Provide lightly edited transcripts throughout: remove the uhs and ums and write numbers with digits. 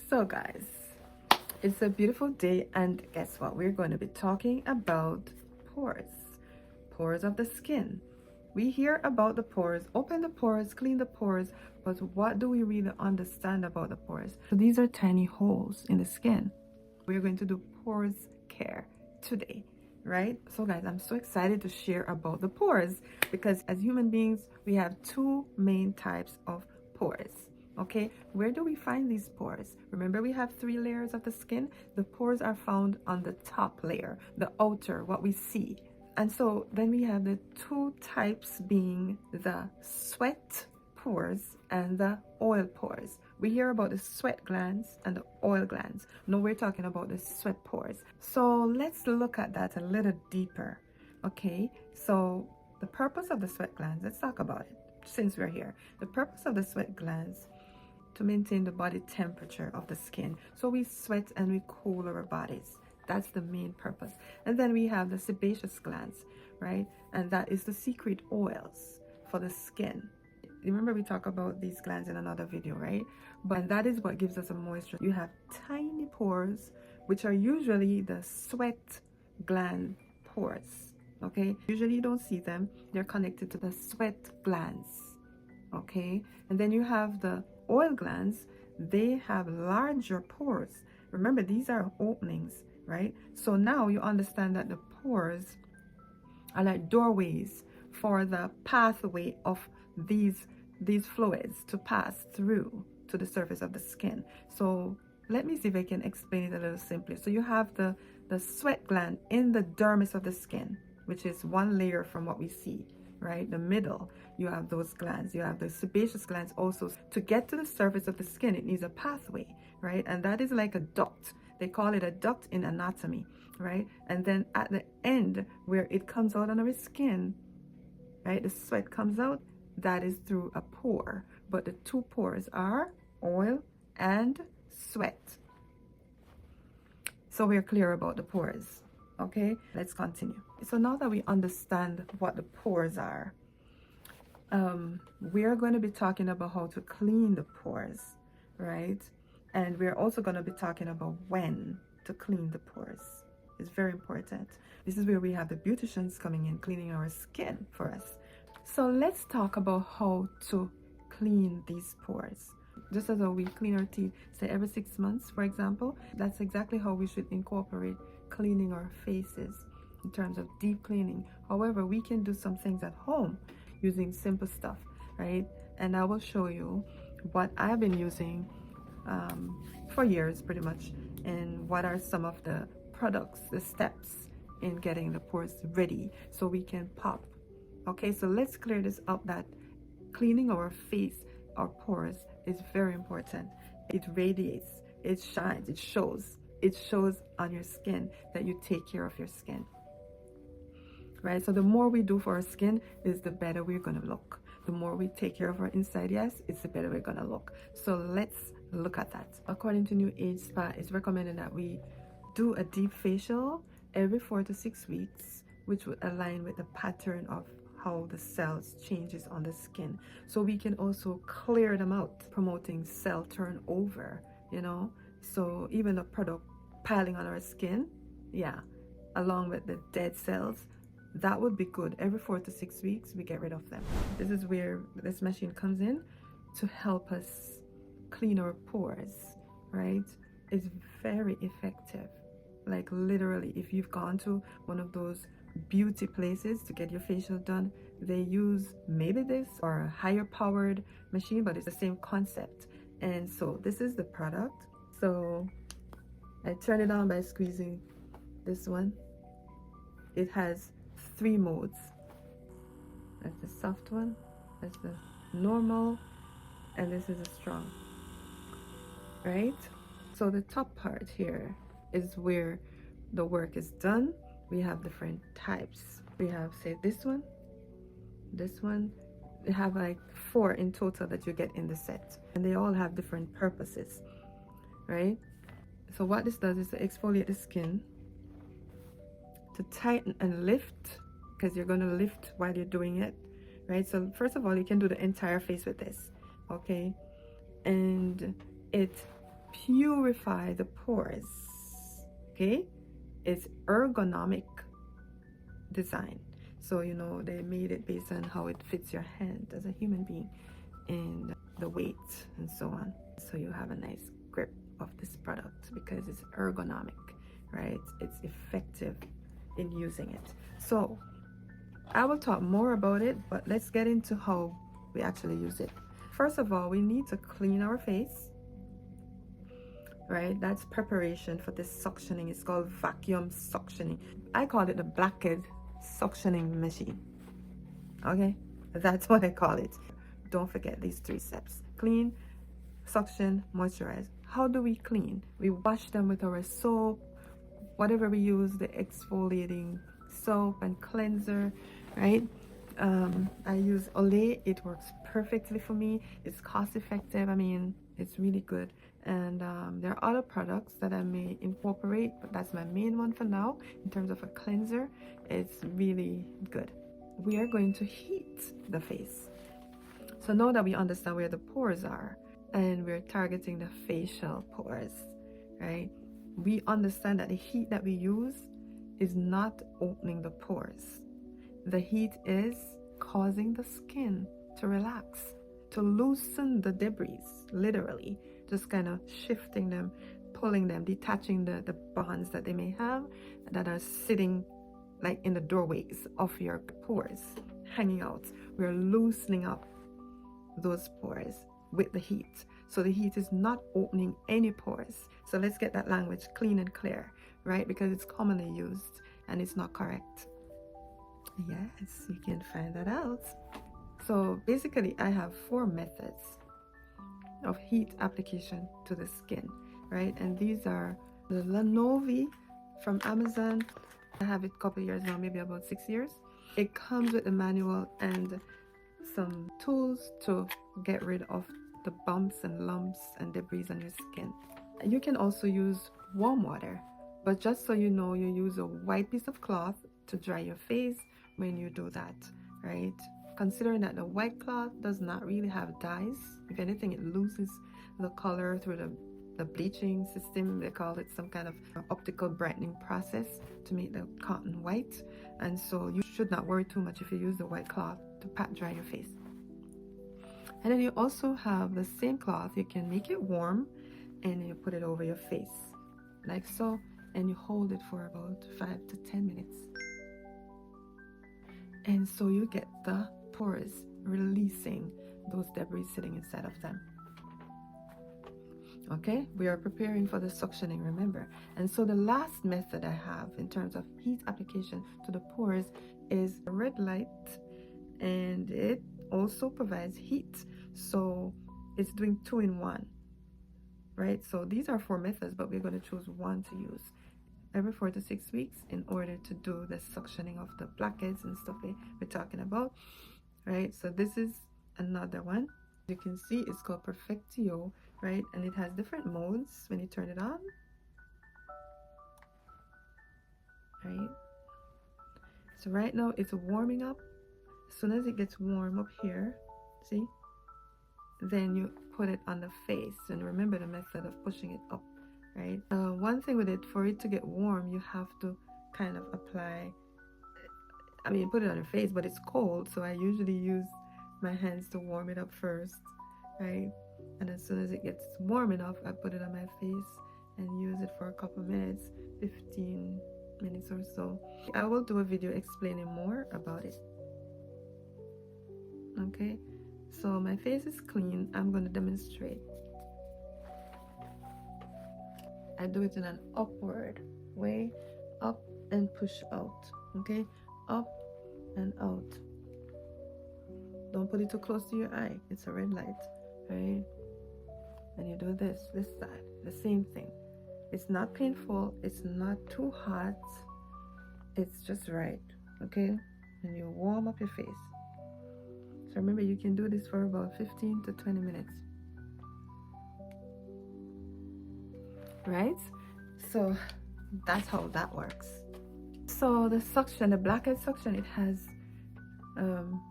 So guys, it's a beautiful day, and guess what? We're going to be talking about pores of the skin. We hear about the pores, open the pores, clean the pores, but what do we really understand about the pores? So these are tiny holes in the skin. We're going to do pores care today, right? So guys, I'm so excited to share about the pores because as human beings, we have two main types of pores. Okay, where do we find these pores? Remember, we have three layers of the skin. The pores are found on the top layer, the outer, what we see. And so then we have the two types being the sweat pores and the oil pores. We hear about the sweat glands and the oil glands. No, we're talking about the sweat pores. So let's look at that a little deeper. Okay, so the purpose of the sweat glands, let's talk about it since we're here. The purpose of the sweat glands to maintain the body temperature of the skin. So we sweat and we cool our bodies. That's the main purpose. And then we have the sebaceous glands, right? And that is to secrete oils for the skin. Remember, we talk about these glands in another video, right? But that is what gives us a moisture. You have tiny pores, which are usually the sweat gland pores, okay? Usually you don't see them. They're connected to the sweat glands, okay? And then you have the oil glands. They have larger pores. Remember, these are openings, right? So now you understand that the pores are like doorways for the pathway of these fluids to pass through to the surface of the skin. So let me see if I can explain it a little simply. So you have the sweat gland in the dermis of the skin, which is one layer from what we see, right? The middle, you have those glands. You have the sebaceous glands also. To get to the surface of the skin, it needs a pathway, right? And that is like a duct. They call it a duct in anatomy, right? And then at the end where it comes out on our skin, right, the sweat comes out, that is through a pore. But the two pores are oil and sweat. So we're clear about the pores. Okay, let's continue. So now that we understand what the pores are, we are going to be talking about how to clean the pores, right? And we're also going to be talking about when to clean the pores. It's very important. This is where we have the beauticians coming in, cleaning our skin for us. So let's talk about how to clean these pores. Just as how we clean our teeth, say every 6 months, for example, that's exactly how we should incorporate cleaning our faces in terms of deep cleaning. However, we can do some things at home using simple stuff, right? And I will show you what I've been using for years pretty much, and what are some of the products, the steps in getting the pores ready so we can pop. Okay, so let's clear this up, that cleaning our face, our pores, is very important. It radiates, it shines, it shows on your skin that you take care of your skin, right? So the more we do for our skin is the better we're going to look. The more we take care of our inside, yes, it's the better we're going to look. So let's look at that. According to New Age Spa, it's recommended that we do a deep facial every 4 to 6 weeks, which would align with the pattern of how the cells changes on the skin. So we can also clear them out, promoting cell turnover, you know? So even a product piling on our skin, yeah, along with the dead cells, that would be good. Every 4 to 6 weeks, we get rid of them. This is where this machine comes in to help us clean our pores, right? It's very effective. Like literally, if you've gone to one of those beauty places to get your facial done, they use maybe this or a higher powered machine, but it's the same concept. And so this is the product. So I turn it on by squeezing this one. It has 3 modes. That's the soft one, that's the normal, and this is a strong, right? So the top part here is where the work is done. We have different types. We have, say, this one. We have like 4 in total that you get in the set, and they all have different purposes, right? So what this does is to exfoliate the skin, to tighten and lift, because you're going to lift while you're doing it, right? So first of all, you can do the entire face with this, okay? And it purify the pores. Okay, it's ergonomic design. So you know they made it based on how it fits your hand as a human being and the weight and so on. So you have a nice grip of this product because it's ergonomic, right? It's effective in using it. So I will talk more about it, but let's get into how we actually use it. First of all, we need to clean our face, right? That's preparation for this suctioning. It's called vacuum suctioning. I call it the blackhead suctioning machine. Okay, that's what I call it. Don't forget these 3 steps: clean, suction, moisturize. How do we clean? We wash them with our soap, whatever we use, the exfoliating soap and cleanser, right? I use Olay. It works perfectly for me. It's cost effective. I mean, it's really good. And there are other products that I may incorporate, but that's my main one for now. In terms of a cleanser, it's really good. We are going to heat the face. So now that we understand where the pores are and we're targeting the facial pores, right? We understand that the heat that we use is not opening the pores. The heat is causing the skin to relax, to loosen the debris, literally, just kind of shifting them, pulling them, detaching the bonds that they may have that are sitting like in the doorways of your pores, hanging out. We're loosening up those pores with the heat. So the heat is not opening any pores. So let's get that language clean and clear, right? Because it's commonly used and it's not correct. Yes, you can find that out. So basically I have 4 methods of heat application to the skin, right? And these are the Lanovi from Amazon. I have it a couple years now, maybe about 6 years. It comes with a manual and some tools to get rid of the bumps and lumps and debris on your skin. You can also use warm water, but just so you know, you use a white piece of cloth to dry your face when you do that, right? Considering that the white cloth does not really have dyes. If anything, it loses the color through the bleaching system. They call it some kind of optical brightening process to make the cotton white. And so you should not worry too much if you use the white cloth to pat dry your face. And then you also have the same cloth. You can make it warm and you put it over your face like so, and you hold it for about 5 to 10 minutes. And so you get the pores releasing those debris sitting inside of them. Okay, we are preparing for the suctioning, remember. And so the last method I have in terms of heat application to the pores is a red light, and it also provides heat. So it's doing 2 in 1, right? So these are 4 methods, but we're going to choose one to use every 4 to 6 weeks in order to do the suctioning of the blackheads and stuff we're talking about, right? So this is another one. You can see it's called Perfectio, right? And it has different modes when you turn it on, right? So right now it's warming up. As soon as it gets warm up here, see, then you put it on the face. And remember the method of pushing it up, right? One thing with it, for it to get warm, you have to kind of apply, I mean, put it on your face, but it's cold, so I usually use my hands to warm it up first, right? And as soon as it gets warm enough, I put it on my face and use it for a couple minutes, 15 minutes or so. I will do a video explaining more about it. Okay, so my face is clean. I'm going to demonstrate. I do it in an upward way, up and push out. Okay, up and out. Don't put it too close to your eye. It's a red light, right? And you do this side, the same thing. It's not painful. It's not too hot. It's just right, okay? And you warm up your face. So remember, you can do this for about 15 to 20 minutes. Right? So that's how that works. So the suction, the blackhead suction, it has,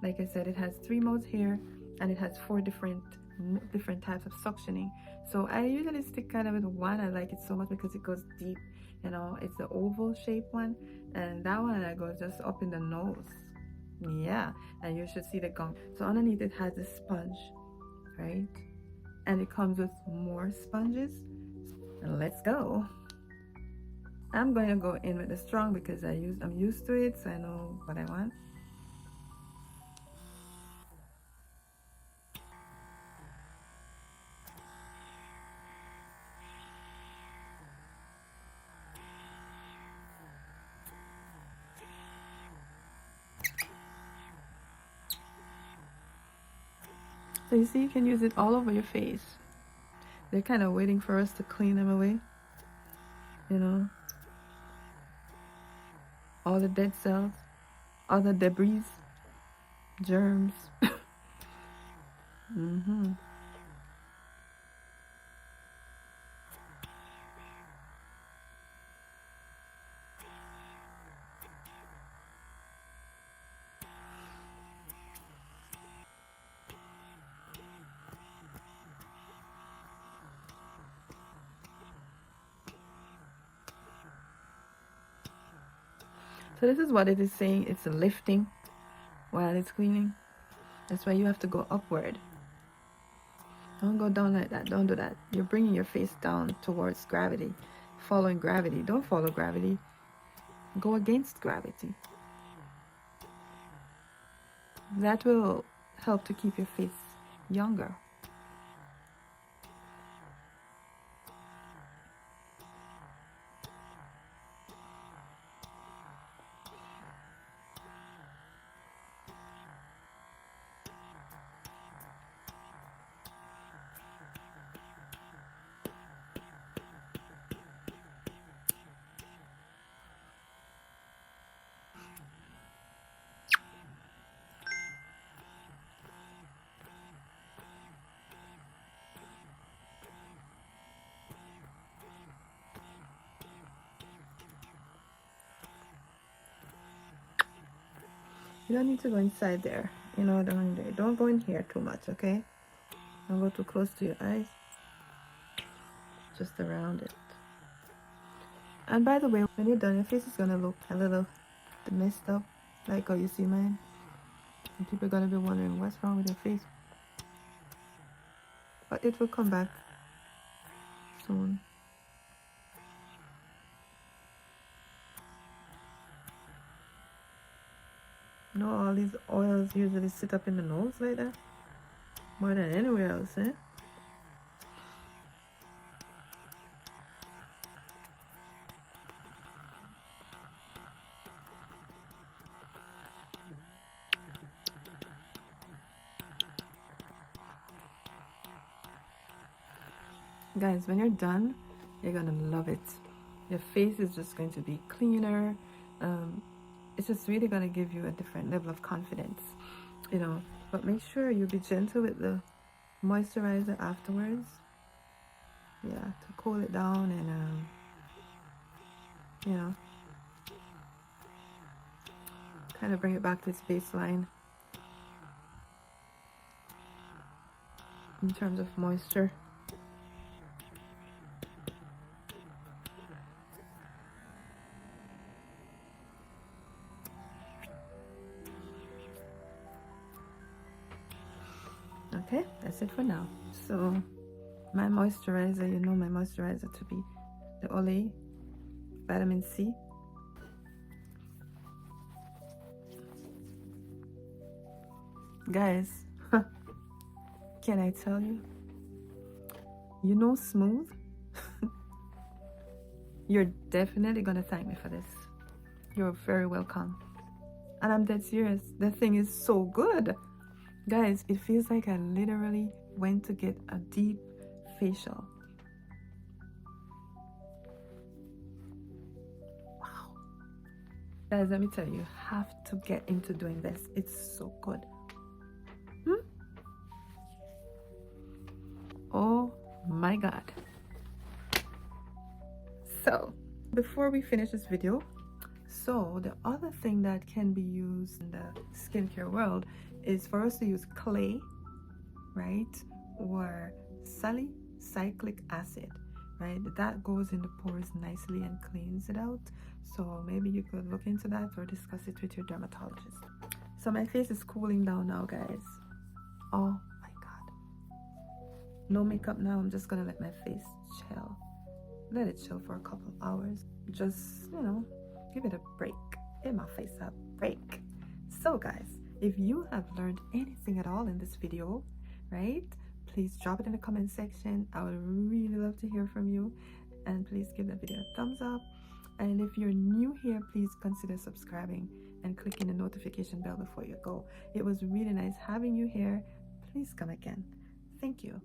like I said, it has 3 modes here, and it has 4 different different types of suctioning. So I usually stick kind of with one. I like it so much because it goes deep. You know, it's the oval shaped one, and that one I go just up in the nose. Yeah, and you should see the gum. So underneath it has a sponge, right? And it comes with more sponges. And let's go. I'm going to go in with the strong because I'm used to it, so I know what I want. So you see, you can use it all over your face. They're kind of waiting for us to clean them away. You know, all the dead cells, all the debris, germs. Mm-hmm. So this is what it is saying. It's lifting while it's cleaning. That's why you have to go upward. Don't go down like that. Don't do that. You're bringing your face down towards gravity, following gravity. Don't follow gravity. Go against gravity. That will help to keep your face younger. You don't need to go inside there. You know, don't go in here too much, okay? Don't go too close to your eyes. Just around it. And by the way, when you're done, your face is gonna look a little messed up, like how you see mine. And people are gonna be wondering what's wrong with your face. But it will come back soon. You know, all these oils usually sit up in the nose like that. More than anywhere else, eh? Guys, when you're done, you're gonna love it. Your face is just going to be cleaner. It's just really gonna give you a different level of confidence, you know. But make sure you be gentle with the moisturizer afterwards. Yeah, to cool it down and you know, kind of bring it back to its baseline in terms of moisture. Okay, that's it for now. So my moisturizer, you know my moisturizer to be the Olay Vitamin C. Guys, can I tell you? You know Smooth? You're definitely gonna thank me for this. You're very welcome. And I'm dead serious. The thing is so good. Guys, it feels like I literally went to get a deep facial. Wow. Guys, let me tell you, you have to get into doing this. It's so good. Oh my God. So, before we finish this video, so the other thing that can be used in the skincare world is for us to use clay, right? or salicylic acid, right? That goes in the pores nicely and cleans it out. So maybe you could look into that or discuss it with your dermatologist. So my face is cooling down now, guys. Oh my god. No makeup now. I'm just gonna let my face chill. Let it chill for a couple hours. Just, give it a break. Give my face a break. So guys, if you have learned anything at all in this video, right, please drop it in the comment section. I would really love to hear from you. And please give the video a thumbs up. And if you're new here, please consider subscribing and clicking the notification bell before you go. It was really nice having you here. Please come again. Thank you.